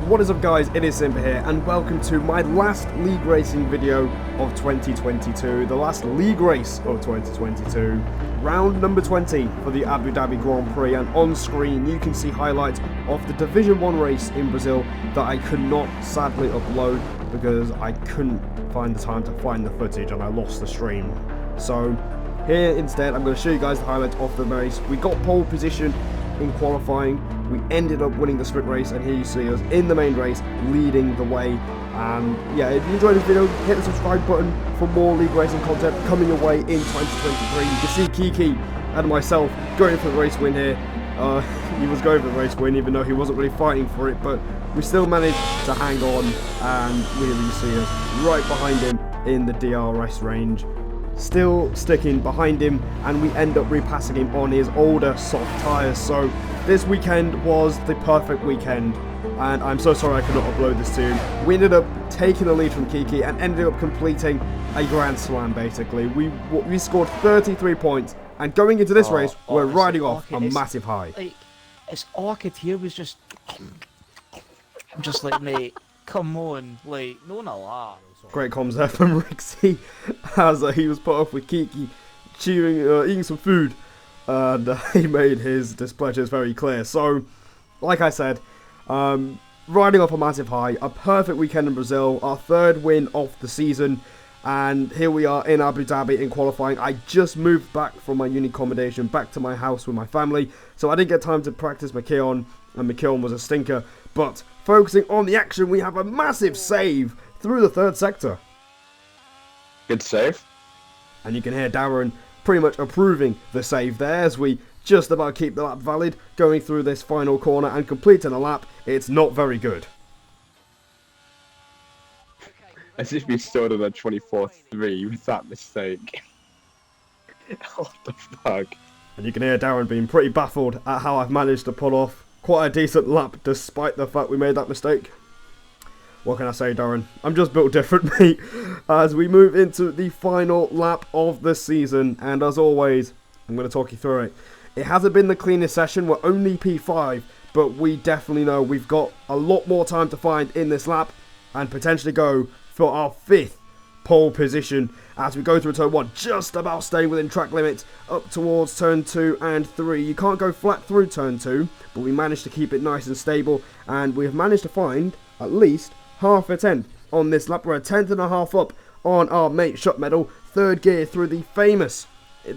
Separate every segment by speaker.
Speaker 1: What is up guys, it is Simba here and welcome to my last league racing video of 2022, the last league race of 2022, round number 20 for the Abu Dhabi Grand Prix, and on screen you can see highlights of the Division 1 race in Brazil that I could not sadly upload because I couldn't find the time to find the footage and I lost the stream. So here instead I'm going to show you guys the highlights of the race. We got pole position in qualifying, we ended up winning the sprint race, and here you see us in the main race leading the way. And yeah, if you enjoyed this video, hit the subscribe button for more league racing content coming your way in 2023. You can see Kiki and myself going for the race win here. He was going for the race win even though he wasn't really fighting for it, but we still managed to hang on, and here you see us right behind him in the DRS range, still sticking behind him, and we end up repassing him on his older soft tyres. So this weekend was the perfect weekend, and I'm so sorry I could not upload this to you. We ended up taking the lead from Kiki and ended up completing a Grand Slam basically. We scored 33 points, and going into this race we're riding off a massive high.
Speaker 2: Like, it's all I could hear was just I'm just like, mate, come on, like, no one laugh.
Speaker 1: Great comms there from Rixie as he was put off with Kiki chewing, eating some food, and he made his displeasure very clear. So, like I said, riding off a massive high, a perfect weekend in Brazil, our third win of the season, and here we are in Abu Dhabi in qualifying. I just moved back from my uni accommodation back to my house with my family, so I didn't get time to practice McKeown, and McKeown was a stinker. But focusing on the action, we have a massive save through the third sector.
Speaker 3: Good save.
Speaker 1: And you can hear Darren pretty much approving the save there as we just about keep the lap valid, going through this final corner and completing a lap. It's not very good.
Speaker 3: As if we started at 24-3 with that mistake. What the fuck?
Speaker 1: And you can hear Darren being pretty baffled at how I've managed to pull off quite a decent lap despite the fact we made that mistake. What can I say, Darren? I'm just built different, mate. As we move into the final lap of the season, and as always, I'm going to talk you through it. It hasn't been the cleanest session. We're only P5, but we definitely know we've got a lot more time to find in this lap and potentially go for our 5th pole position as we go through turn 1, just about staying within track limits up towards turn 2 and 3. You can't go flat through turn 2, but we managed to keep it nice and stable, and we have managed to find at least half a tenth on this lap. We're a tenth and a half up on our mate Shot Medal, third gear through the famous,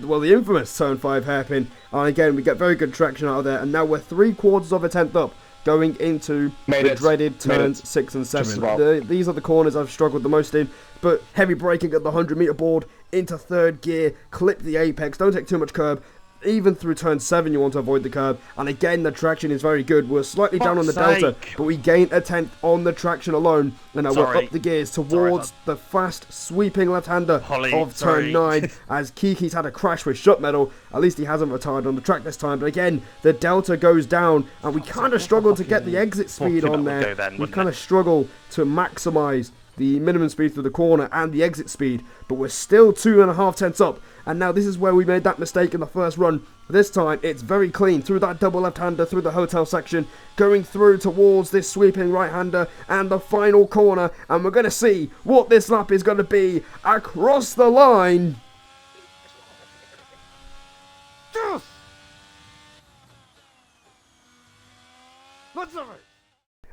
Speaker 1: well, the infamous turn 5 hairpin, and again we get very good traction out of there, and now we're 3/4 of a tenth up going into the dreaded turns 6 and 7. These are the corners I've struggled the most in, but heavy braking at the 100-meter board into third gear, clip the apex, don't take too much curb. Even through turn 7 you want to avoid the curb, and again the traction is very good. We're slightly down on the delta, but we gain a tenth on the traction alone, and now we're up the gears towards the fast sweeping left-hander of turn 9 as Kiki's had a crash with Shot Medal. At least he hasn't retired on the track this time, but again the delta goes down and we kind of struggle to get the exit speed on there. We kind of struggle to maximise the minimum speed through the corner and the exit speed, but we're still 2.5 tenths up. And now this is where we made that mistake in the first run. This time it's very clean through that double left-hander through the hotel section, going through towards this sweeping right-hander and the final corner, and we're going to see what this lap is going to be across the line.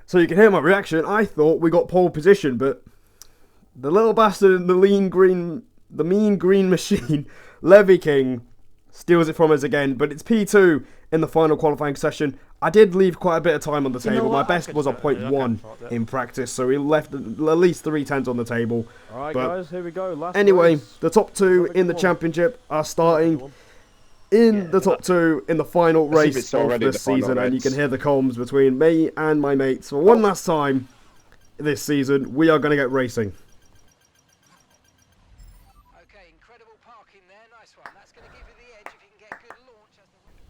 Speaker 1: So you can hear my reaction. I thought we got pole position, but the little bastard in the mean green machine, Levy King, steals it from us again. But it's P2 in the final qualifying session. I did leave quite a bit of time on the table. My best was a 0.1 in practice, so we left at least 3/10 on the table.
Speaker 4: Alright guys, here we go. Last
Speaker 1: anyway,
Speaker 4: race.
Speaker 1: the top 2 in the championship are starting in the top 2 in the final race of this season, and you can hear the comms between me and my mates. For one last time this season, we are going to get racing.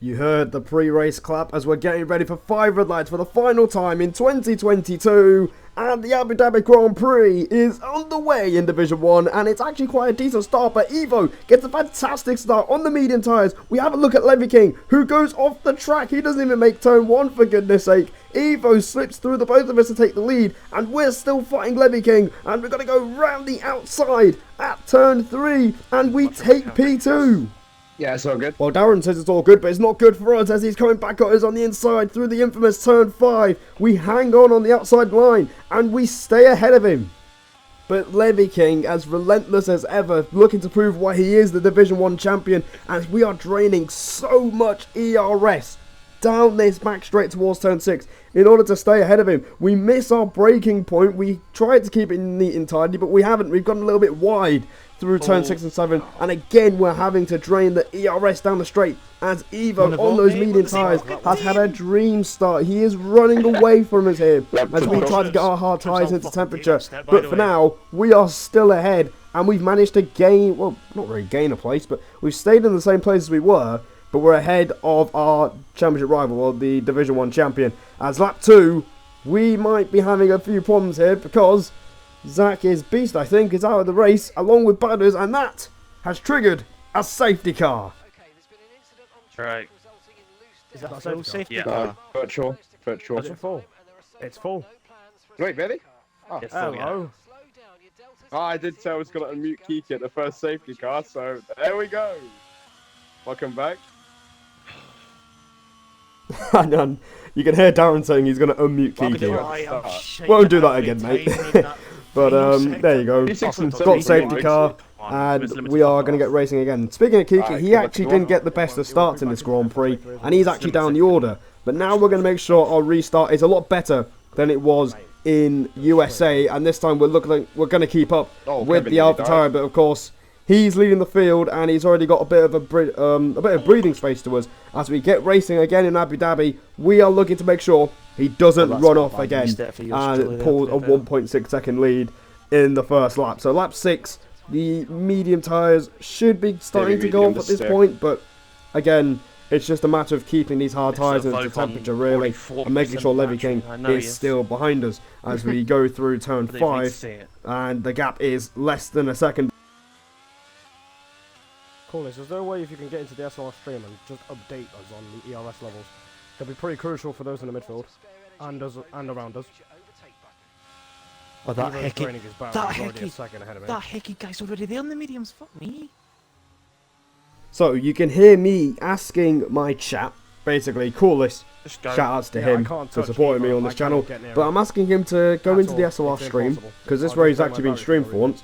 Speaker 1: You heard the pre-race clap as we're getting ready for 5 red lights for the final time in 2022, And the Abu Dhabi Grand Prix is underway in Division 1, and it's actually quite a decent start, but Evo gets a fantastic start on the medium tyres. We have a look at Levy King, who goes off the track. He doesn't even make turn 1, for goodness sake. Evo slips through the both of us to take the lead, and we're still fighting Levy King, and we're going to go round the outside at turn 3, and we take P2.
Speaker 3: Yeah, it's all good.
Speaker 1: Well, Darren says it's all good, but it's not good for us as he's coming back at us on the inside through the infamous turn 5. We hang on the outside line and we stay ahead of him. But Levy King, as relentless as ever, looking to prove why he is the Division 1 champion, as we are draining so much ERS down this back straight towards turn 6 in order to stay ahead of him. We miss our braking point. We tried to keep it neat and tidy, but we haven't. We've gone a little bit wide through turn 6 and 7, and again we're having to drain the ERS down the straight as Evo on those medium tyres has had a dream start. He is running away from us here as we try to get our hard tyres into temperature, but for now we are still ahead and we've managed to gain, well, not really gain a place, but we've stayed in the same place as we were, but we're ahead of our championship rival, or the Division 1 champion. As lap 2, we might be having a few problems here because Zach is Beast, I think, is out of the race along with Butters, and that has triggered a safety car.
Speaker 2: Right. Is that full safety
Speaker 4: Yeah.
Speaker 2: car?
Speaker 3: Virtual.
Speaker 4: Is it full? It's full.
Speaker 3: Wait, really? Oh,
Speaker 2: It's full, yeah.
Speaker 4: Hello.
Speaker 3: I did say I was going to unmute Kiki at the first safety car, so there we go. Welcome back.
Speaker 1: And then you can hear Darren saying he's going to unmute Kiki.
Speaker 2: Won't
Speaker 1: Won't do that again, mate. But there you go. Got safety car, and we are going to get racing again. Speaking of Kiki, he actually didn't get the best of starts in this Grand Prix, and he's actually down the order. But now we're going to make sure our restart is a lot better than it was in USA, and this time we're going to keep up with the AlphaTauri. But of course, he's leading the field, and he's already got a bit of breathing space to us as we get racing again in Abu Dhabi. We are looking to make sure he doesn't run off again and pull a 1.6 second lead in the first lap. So lap 6, the medium tyres should be starting to go off at this point, but again, it's just a matter of keeping these hard tyres into temperature really, and making sure Levy King is still behind us as we go through turn 5, and the gap is less than a second.
Speaker 4: Coolness, is there a way if you can get into the SLR stream and just update us on the ERS levels? It'll be pretty crucial for those in the midfield and us and around us.
Speaker 2: Oh, that
Speaker 4: Evo's
Speaker 2: Hickey,
Speaker 4: training is bad,
Speaker 2: that
Speaker 4: he's already a
Speaker 2: Hickey,
Speaker 4: second ahead of me.
Speaker 2: that Hickey guy's already there on the mediums. Fuck me.
Speaker 1: So you can hear me asking my chat, basically, Coolest,
Speaker 2: Just go.
Speaker 1: shout outs to
Speaker 4: Yeah, I
Speaker 1: him
Speaker 4: can't
Speaker 1: for
Speaker 4: touch
Speaker 1: supporting
Speaker 4: Evo,
Speaker 1: me on
Speaker 4: I
Speaker 1: this
Speaker 4: cannot
Speaker 1: channel,
Speaker 4: get near
Speaker 1: but
Speaker 4: him.
Speaker 1: I'm asking him to go
Speaker 4: At
Speaker 1: into the
Speaker 4: all,
Speaker 1: SLR
Speaker 4: it's
Speaker 1: stream,
Speaker 4: impossible.
Speaker 1: because this
Speaker 4: I'll
Speaker 1: race
Speaker 4: just
Speaker 1: has actually been
Speaker 4: my
Speaker 1: streamed for
Speaker 4: battery
Speaker 1: once,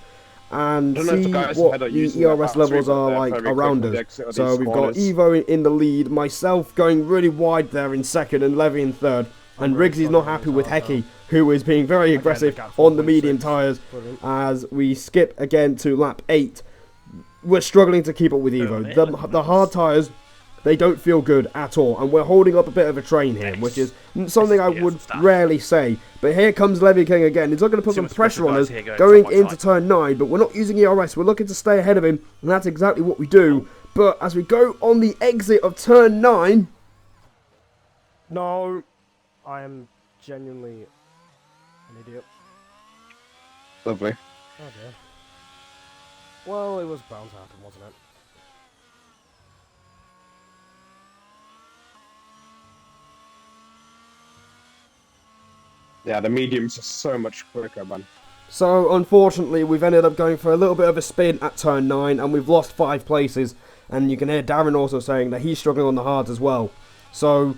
Speaker 1: and
Speaker 3: I don't know if
Speaker 1: see
Speaker 3: the guys
Speaker 1: what
Speaker 3: ahead are
Speaker 1: the
Speaker 3: using
Speaker 1: ERS
Speaker 3: that
Speaker 1: levels
Speaker 3: battery,
Speaker 1: are
Speaker 3: but they're
Speaker 1: like
Speaker 3: very
Speaker 1: around
Speaker 3: quick with the
Speaker 1: us.
Speaker 3: exit of
Speaker 1: So
Speaker 3: these
Speaker 1: we've got
Speaker 3: corners.
Speaker 1: Evo in the lead, myself going really wide there in second, and Levy in third, and
Speaker 4: really
Speaker 1: Riggsy's not
Speaker 4: struggling
Speaker 1: happy
Speaker 4: with
Speaker 1: with
Speaker 4: that,
Speaker 1: Hecky, who is being very aggressive
Speaker 4: gap's
Speaker 1: on the
Speaker 4: 1.6.
Speaker 1: medium tyres.
Speaker 4: Brilliant.
Speaker 1: As we skip again to lap 8, we're struggling to keep up with Evo. The hard tyres, they don't feel good at all, and we're holding up a bit of a train here, which is something I would rarely say. But here comes Levy King again. He's looking to put some pressure on us going into turn 9, but we're not using ERS. We're looking to stay ahead of him, and that's exactly what we do. But as we go on the exit of turn 9...
Speaker 4: No, I am genuinely an idiot.
Speaker 3: Lovely.
Speaker 4: Oh dear. Well, it was bound to happen, wasn't it?
Speaker 3: Yeah, the mediums are so much quicker, man.
Speaker 1: So, unfortunately, we've ended up going for a little bit of a spin at turn 9, and we've lost 5 places. And you can hear Darren also saying that he's struggling on the hards as well. So,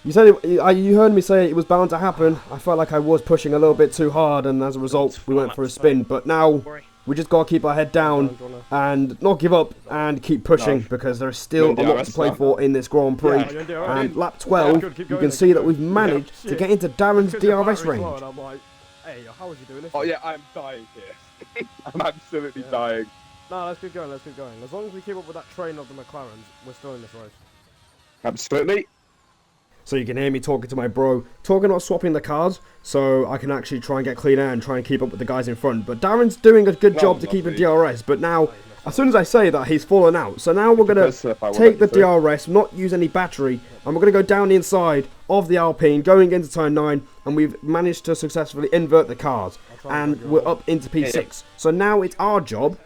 Speaker 1: you heard me say it was bound to happen. I felt like I was pushing a little bit too hard, and as a result, we went for a spin. But now, we just got to keep our head down and not give up and keep pushing, because there's still a lot to play for in this Grand Prix. And lap 12, you can see that we've managed to get into Darren's DRS range.
Speaker 4: I'm like, hey, how is he doing this?
Speaker 3: Oh yeah, I'm dying here. I'm absolutely dying.
Speaker 4: No, let's keep going, let's keep going. As long as we keep up with that train of the McLarens, we're still in this race.
Speaker 3: Absolutely.
Speaker 1: So you can hear me talking to my bro, talking about swapping the cars, so I can actually try and get clean air and try and keep up with the guys in front. But Darren's doing a good job to keep a DRS, but now as soon as I say that, he's fallen out. So now we're going
Speaker 3: First
Speaker 1: to
Speaker 3: slip, I will
Speaker 1: take the
Speaker 3: let you through.
Speaker 1: DRS, not use any battery, and we're going to go down the inside of the Alpine, going into turn 9, and we've managed to successfully invert the cars. And we're up into P6. So now it's our job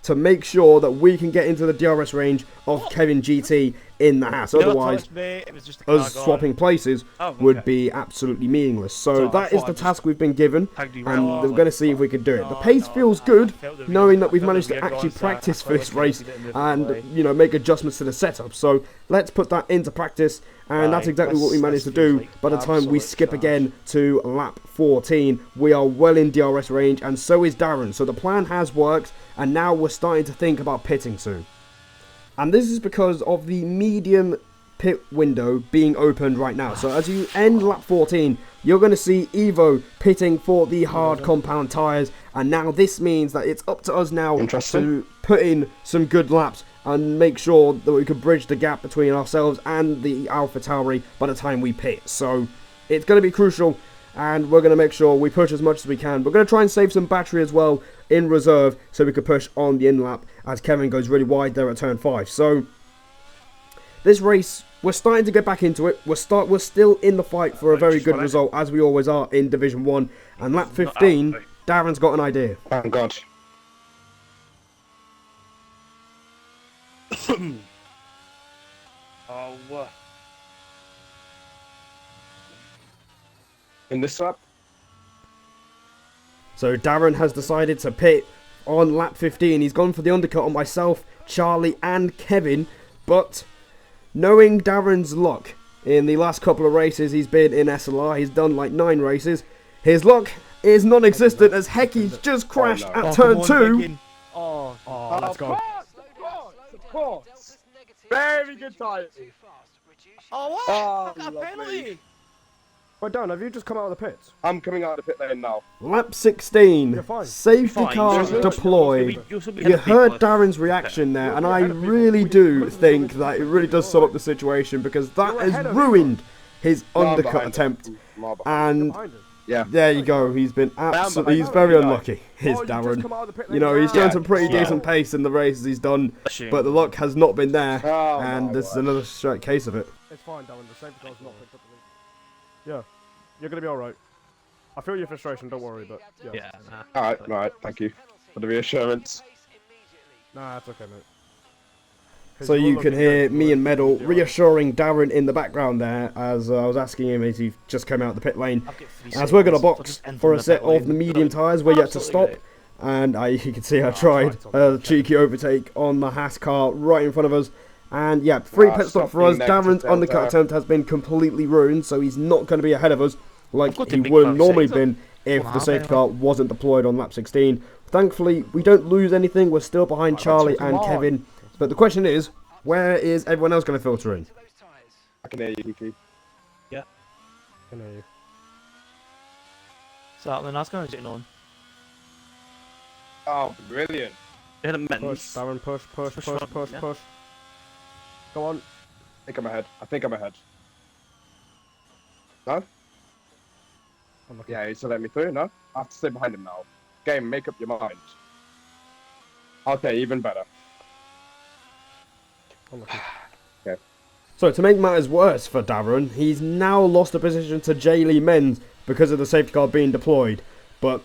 Speaker 1: to make sure that we can get into the DRS range of Kevin GT in the Haas. Otherwise,
Speaker 2: it was just a
Speaker 1: us
Speaker 2: car
Speaker 1: swapping places
Speaker 2: Oh,
Speaker 1: would
Speaker 2: okay.
Speaker 1: be absolutely meaningless. So
Speaker 2: So I
Speaker 1: that is
Speaker 2: thought
Speaker 1: the
Speaker 2: I just
Speaker 1: task we've been given,
Speaker 2: tagged you
Speaker 1: and
Speaker 2: round.
Speaker 1: we're going to see if we can do it. The pace feels good, knowing that we've managed to actually practice for this race and, you know, make adjustments to the setup. So let's put that into practice, and that's
Speaker 2: Right,
Speaker 1: exactly what we managed to
Speaker 2: this feels
Speaker 1: do.
Speaker 2: like
Speaker 1: By the time we
Speaker 2: absolute
Speaker 1: skip
Speaker 2: trash.
Speaker 1: again to lap 14, we are well in DRS range, and so is Darren. So the plan has worked, and now we're starting to think about pitting soon. And this is because of the medium pit window being opened right now. So as you end lap 14, you're going to see Evo pitting for the hard compound tyres. And now this means that it's up to us now
Speaker 3: Interesting.
Speaker 1: to put in some good laps and make sure that we can bridge the gap between ourselves and the AlphaTauri by the time we pit. So it's going to be crucial, and we're going to make sure we push as much as we can. We're going to try and save some battery as well in reserve so we can push on the in lap as Kevin goes really wide there at turn 5. So this race, we're starting to get back into it. We're still in the fight for a very good result, as we always are in Division 1. And lap 15, Darren's got an idea.
Speaker 3: Thank God.
Speaker 2: Oh,
Speaker 3: In this lap,
Speaker 1: So Darren has decided to pit on lap 15. He's gone for the undercut on myself, Charlie and Kevin. But knowing Darren's luck, in the last couple of races he's been in SLR, he's done like 9 races. His luck is non-existent as Hecky's just crashed
Speaker 3: no.
Speaker 1: at turn 2.
Speaker 2: Oh,
Speaker 4: Oh, let's go.
Speaker 3: Of course. Very good time.
Speaker 2: oh, what?
Speaker 3: Oh,
Speaker 2: I got a
Speaker 3: lovely.
Speaker 2: penalty.
Speaker 4: Wait, Dan, have you just come out of the pits?
Speaker 3: I'm coming out of the pit lane now.
Speaker 1: Lap 16,
Speaker 4: You're fine.
Speaker 1: safety
Speaker 2: Fine.
Speaker 1: car
Speaker 3: You'll-
Speaker 1: deployed.
Speaker 2: You'll still be
Speaker 1: You
Speaker 2: ahead of
Speaker 1: heard
Speaker 2: people.
Speaker 1: Darren's reaction there, and I really do think that it really does sum up the situation, because that
Speaker 4: You're
Speaker 1: has
Speaker 4: ahead of
Speaker 1: ruined his
Speaker 3: No, I'm
Speaker 1: undercut
Speaker 3: behind
Speaker 1: attempt.
Speaker 3: him. I'm behind
Speaker 1: And
Speaker 4: Behind him.
Speaker 3: Yeah.
Speaker 1: there you go, he's been absolutely, he's very unlucky, is
Speaker 4: Oh, you just
Speaker 1: Darren.
Speaker 4: come out of the pit
Speaker 1: You know,
Speaker 4: lane
Speaker 1: he's
Speaker 4: now.
Speaker 1: done some pretty
Speaker 3: Yeah.
Speaker 1: decent pace in the races he's done,
Speaker 2: Shame.
Speaker 1: but the luck has not been there,
Speaker 3: Oh,
Speaker 1: and
Speaker 3: my
Speaker 1: this is
Speaker 3: word.
Speaker 1: another straight case of it.
Speaker 4: It's fine, Darren. The safety car's not picked up the lead. Yeah, you're gonna be alright. I feel your frustration, don't worry, but yeah.
Speaker 2: Yeah, nah.
Speaker 3: Alright, thank you for the reassurance.
Speaker 4: Nah, it's okay, mate. 'Cause
Speaker 1: So
Speaker 4: you're
Speaker 1: you can
Speaker 4: looking
Speaker 1: hear
Speaker 4: good,
Speaker 1: me and
Speaker 4: you're
Speaker 1: Medal
Speaker 4: alright.
Speaker 1: reassuring Darren in the background there, as I was asking him as he just came out of the pit lane.
Speaker 2: I'll get 3
Speaker 1: As we're going to
Speaker 2: seconds, I'll
Speaker 1: box
Speaker 2: just enter
Speaker 1: for
Speaker 2: in
Speaker 1: a set
Speaker 2: pit lane.
Speaker 1: of the medium tyres, we're yet to stop.
Speaker 2: Absolutely
Speaker 1: And you can see I
Speaker 4: Oh,
Speaker 1: tried
Speaker 4: right, okay.
Speaker 1: a cheeky overtake on the Haas car right in front of us. And yeah, free
Speaker 3: Ah,
Speaker 1: pit stop
Speaker 3: stop
Speaker 1: for us.
Speaker 3: being negative,
Speaker 1: Darren's
Speaker 3: Delta.
Speaker 1: undercut attempt has been completely ruined, so he's not going to be ahead of us like
Speaker 2: I've got the
Speaker 1: he
Speaker 2: big
Speaker 1: would have
Speaker 2: 5
Speaker 1: normally
Speaker 2: seconds.
Speaker 1: been if
Speaker 2: One
Speaker 1: the
Speaker 2: half
Speaker 1: safety
Speaker 2: anyway.
Speaker 1: car wasn't deployed on lap 16. Thankfully, we don't lose anything. We're still behind Charlie
Speaker 4: come
Speaker 1: and
Speaker 4: on.
Speaker 1: Kevin. But the question is, where is everyone else going to filter in?
Speaker 3: I can hear you, Kiki.
Speaker 4: Can hear you.
Speaker 2: So then I was going to get on.
Speaker 3: Oh, brilliant.
Speaker 2: They had a
Speaker 4: Push,
Speaker 2: men's.
Speaker 4: Darren, push, push,
Speaker 2: Push
Speaker 4: push,
Speaker 2: on,
Speaker 4: push,
Speaker 2: yeah.
Speaker 4: push. Go on.
Speaker 3: I think I'm ahead. I think I'm ahead. No?
Speaker 4: Unlucky.
Speaker 3: Yeah, he's let me through, no? I have to stay behind him now. Game, make up your mind. Okay, even better.
Speaker 4: Unlucky.
Speaker 1: So to make matters worse for Darren, he's now lost a position to Jaylee Menz because of the safety car being deployed. But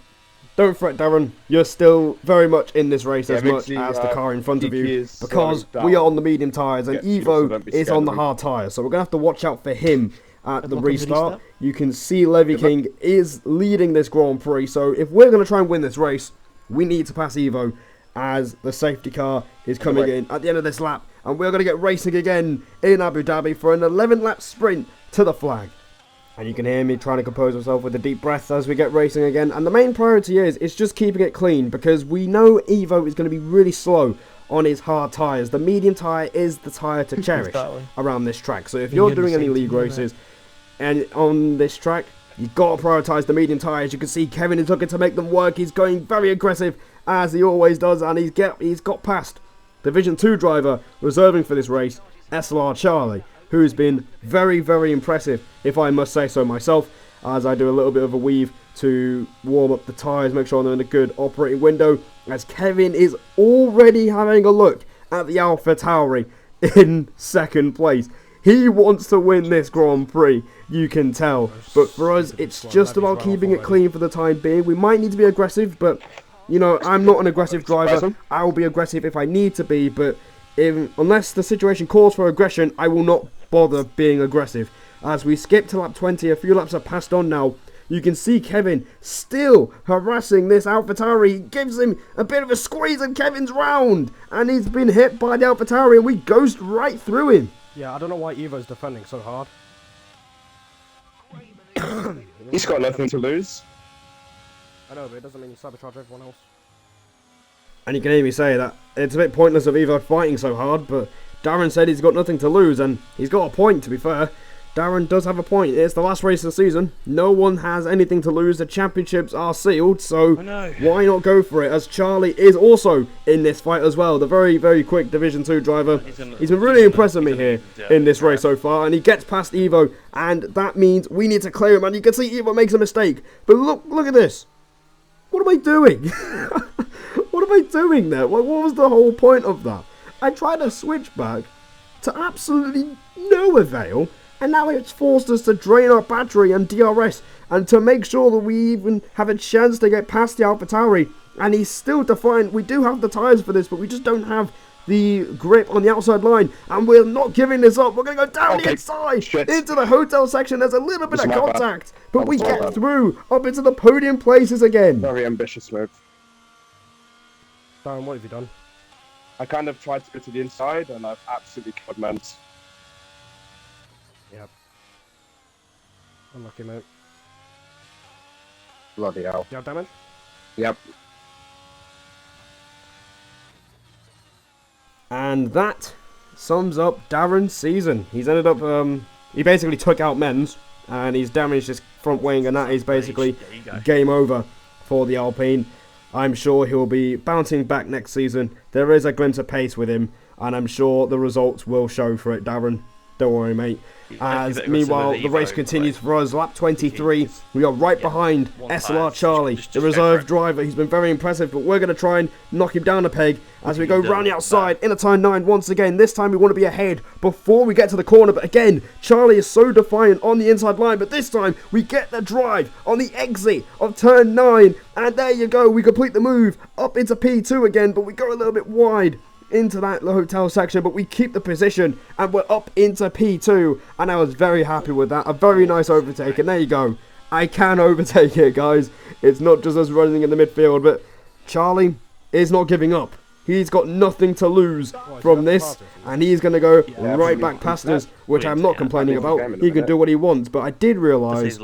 Speaker 1: don't fret, Darren, you're still very much in this race
Speaker 3: Yeah,
Speaker 1: as much
Speaker 3: Mixie,
Speaker 1: as the car in front of
Speaker 3: Kiki
Speaker 1: you,
Speaker 3: is
Speaker 1: because
Speaker 3: slowing
Speaker 1: we are
Speaker 3: down.
Speaker 1: on the medium tyres and
Speaker 3: Yeah, so don't
Speaker 1: Evo
Speaker 3: be
Speaker 1: is
Speaker 3: scared
Speaker 1: on
Speaker 3: of
Speaker 1: the
Speaker 3: him.
Speaker 1: hard tyres. So we're going to have to watch out for him at the
Speaker 2: Welcome to
Speaker 1: restart.
Speaker 2: restart.
Speaker 1: You can see Levy King is leading this Grand Prix. So if we're going to try and win this race, we need to pass Evo as the safety car is coming
Speaker 3: way.
Speaker 1: in at the end of this lap. And we're going to get racing again in Abu Dhabi for an 11-lap sprint to the flag. And you can hear me trying to compose myself with a deep breath as we get racing again. And the main priority is it's just keeping it clean, because we know Evo is going to be really slow on his hard tyres. The medium tyre is the tyre to cherish
Speaker 2: Exactly.
Speaker 1: around this track. So if
Speaker 2: You're
Speaker 1: you're
Speaker 2: doing
Speaker 1: doing
Speaker 2: the
Speaker 1: any
Speaker 2: same
Speaker 1: league
Speaker 2: thing,
Speaker 1: races and on this track, you've got to prioritise the medium tyres. You can see Kevin is looking to make them work. He's going very aggressive, as he always does, and he's got past Division 2 driver reserving for this race, SLR Charlie, who's been very, very impressive, if I must say so myself. as I do a little bit of a weave to warm up the tyres, make sure they're in a good operating window, as Kevin is already having a look at the AlphaTauri in second place. He wants to win this Grand Prix, you can tell. But for us, it's just about keeping it clean for the time being. We might need to be aggressive, but, you know, I'm not an aggressive driver. I will be aggressive if I need to be, but unless the situation calls for aggression, I will not bother being aggressive. As we skip to lap 20, a few laps are passed on now. You can see Kevin still harassing this AlphaTauri. He gives him a bit of a squeeze and Kevin's round. And he's been hit by the AlphaTauri and we ghost right through him.
Speaker 4: Yeah, I don't know why Evo's defending so hard.
Speaker 3: He's got nothing to lose.
Speaker 4: I know, but it doesn't mean you sabotage everyone else.
Speaker 1: And you can hear me say that it's a bit pointless of Evo fighting so hard, but Darren said he's got nothing to lose, and he's got a point, to be fair. Darren does have a point. It's the last race of the season. No one has anything to lose. The championships are sealed, so why not go for it? As Charlie is also in this fight as well. The very, very quick Division 2 driver. He's been really impressing me here in this race so far, and he gets past Evo, and that means we need to clear him. And you can see Evo makes a mistake. But look at this. What am I doing? What am I doing there? What was the whole point of that? I tried to switch back to absolutely no avail. And now it's forced us to drain our battery and DRS, and to make sure that we even have a chance to get past the AlphaTauri. And he's still defiant. We do have the tyres for this, but we just don't have the grip on the outside line. And we're not giving this up. We're going to go down the inside into the hotel section. There's a little bit of contact, but we get through up into the podium places again.
Speaker 3: Very ambitious move.
Speaker 4: Darren, what have you done?
Speaker 3: I kind of tried to go to the inside, and I've absolutely killed Mens.
Speaker 4: Yep. Unlucky, mate.
Speaker 3: Bloody hell.
Speaker 4: You have damage?
Speaker 3: Yep.
Speaker 1: And that sums up Darren's season. He's ended up, he basically took out Mens, and he's damaged his front wing, and that is basically game over for the Alpine. I'm sure he'll be bouncing back next season. There is a glimpse of pace with him, and I'm sure the results will show for it, Darren. Don't worry, mate. As meanwhile, the race continues for us. Lap 23, we are right behind SLR Charlie, the reserve driver. He's been very impressive, but we're going to try and knock him down a peg as we go round the outside into turn 9 once again. This time we want to be ahead before we get to the corner, but again, Charlie is so defiant on the inside line, but this time we get the drive on the exit of turn 9, and there you go. We complete the move up into P2 again, but we go a little bit wide into that hotel section, but we keep the position and we're up into P2, and I was very happy with that. A very nice overtake, and there you go. I can overtake it, guys. It's not just us running in the midfield, but Charlie is not giving up. He's got nothing to lose from this, and he's going to go right back past us, which I'm not complaining about. He can do what he wants, but I did realise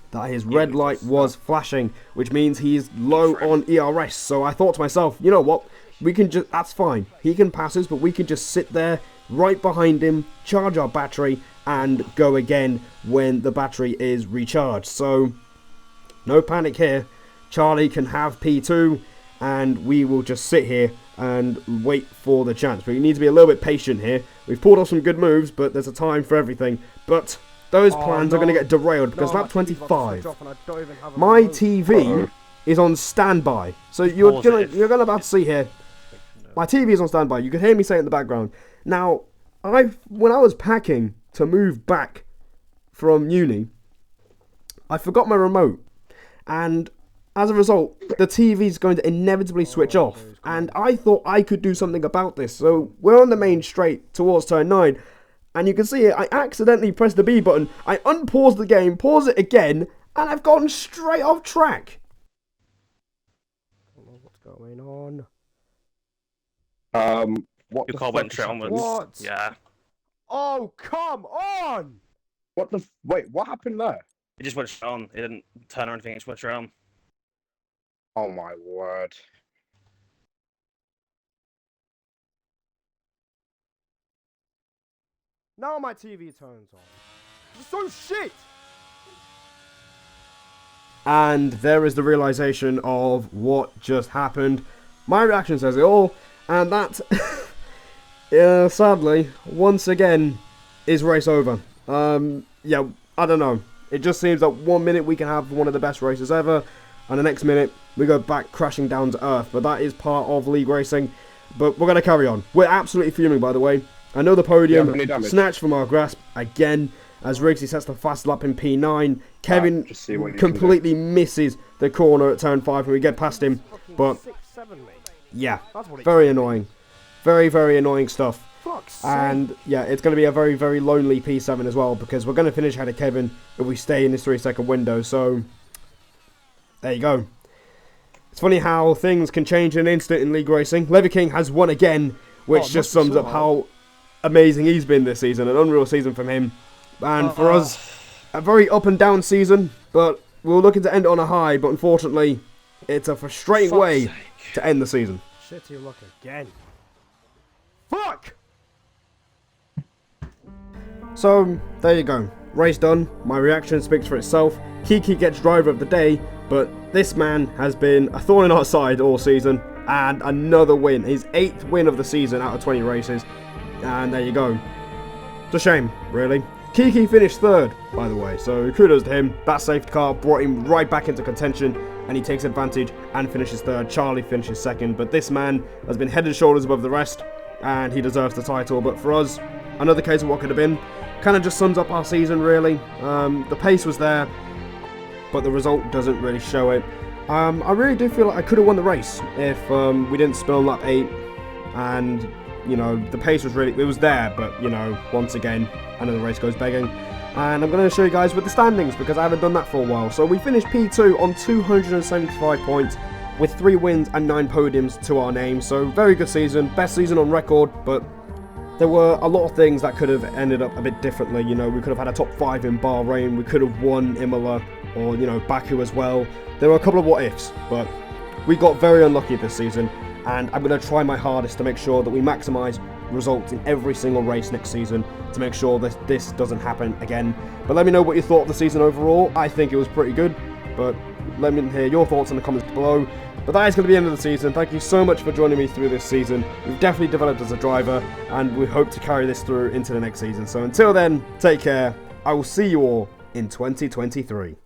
Speaker 1: that his red light was flashing, which means he's low on ERS. So I thought to myself, you know what? We can just, that's fine. He can pass us, but we can just sit there right behind him, charge our battery, and go again when the battery is recharged. So, no panic here. Charlie can have P2, and we will just sit here and wait for the chance. We need to be a little bit patient here. We've pulled off some good moves, but there's a time for everything. But those plans are going to get derailed because lap 25, my TV is on standby. So you're gonna about to see here. My TV is on standby. You can hear me say it in the background. Now, when I was packing to move back from uni, I forgot my remote, and as a result, the TV is going to inevitably switch off. And I thought I could do something about this. So we're on the main straight towards turn 9, and you can see it. I accidentally pressed the B button. I unpaused the game, pause it again, and I've gone straight off track. I don't know what's going on.
Speaker 3: What
Speaker 5: Your car went straight onwards.
Speaker 4: What?
Speaker 5: Yeah.
Speaker 4: Oh, come on!
Speaker 3: What the? Wait, what happened there?
Speaker 5: It just went straight on. It didn't turn or anything. It just went straight on.
Speaker 3: Oh my word.
Speaker 4: Now my TV turns on. It's so shit!
Speaker 1: And there is the realization of what just happened. My reaction says it all, and that, sadly, once again, is race over. Yeah, I don't know. It just seems that 1 minute we can have one of the best races ever, and the next minute we go back crashing down to earth. But that is part of league racing. But we're going to carry on. We're absolutely fuming, by the way. Another podium snatched from our grasp again, as Riggsy sets the fast lap in P9. Kevin completely misses the corner at turn 5 when we get past him. But yeah, very annoying. Very, very annoying stuff. And yeah, it's going to be a very, very lonely P7 as well, because we're going to finish ahead of Kevin if we stay in this 3-second window. So there you go. It's funny how things can change in an instant in league racing. Levy King has won again, which just sums up how amazing he's been this season. An unreal season from him. And for us, a very up and down season, but we were looking to end on a high, but unfortunately, it's a frustrating way to end the season.
Speaker 4: Shitty luck again. Fuck!
Speaker 1: So, there you go. Race done. My reaction speaks for itself. Kiki gets driver of the day, but this man has been a thorn in our side all season, and another win. His 8th win of the season out of 20 races, and there you go. It's a shame, really. Kiki finished 3rd, by the way, so kudos to him. That safety car brought him right back into contention, and he takes advantage and finishes 3rd. Charlie finishes 2nd, but this man has been head and shoulders above the rest, and he deserves the title. But for us, another case of what could have been. Kind of just sums up our season, really. The pace was there, but the result doesn't really show it. I really do feel like I could have won the race if we didn't spill on lap 8, and you know, the pace was really, it was there, but you know, once again, another race goes begging. And I'm going to show you guys with the standings, because I haven't done that for a while. So we finished P2 on 275 points with 3 wins and 9 podiums to our name. So very good season, best season on record, but there were a lot of things that could have ended up a bit differently. You know, we could have had a top 5 in Bahrain, we could have won Imola, or you know, Baku as well. There were a couple of what ifs, but we got very unlucky this season, and I'm going to try my hardest to make sure that we maximise results in every single race next season to make sure that this doesn't happen again. But let me know what you thought of the season overall. I think it was pretty good, but let me hear your thoughts in the comments below. But that is going to be the end of the season. Thank you so much for joining me through this season. We've definitely developed as a driver, and we hope to carry this through into the next season. So until then, take care. I will see you all in 2023.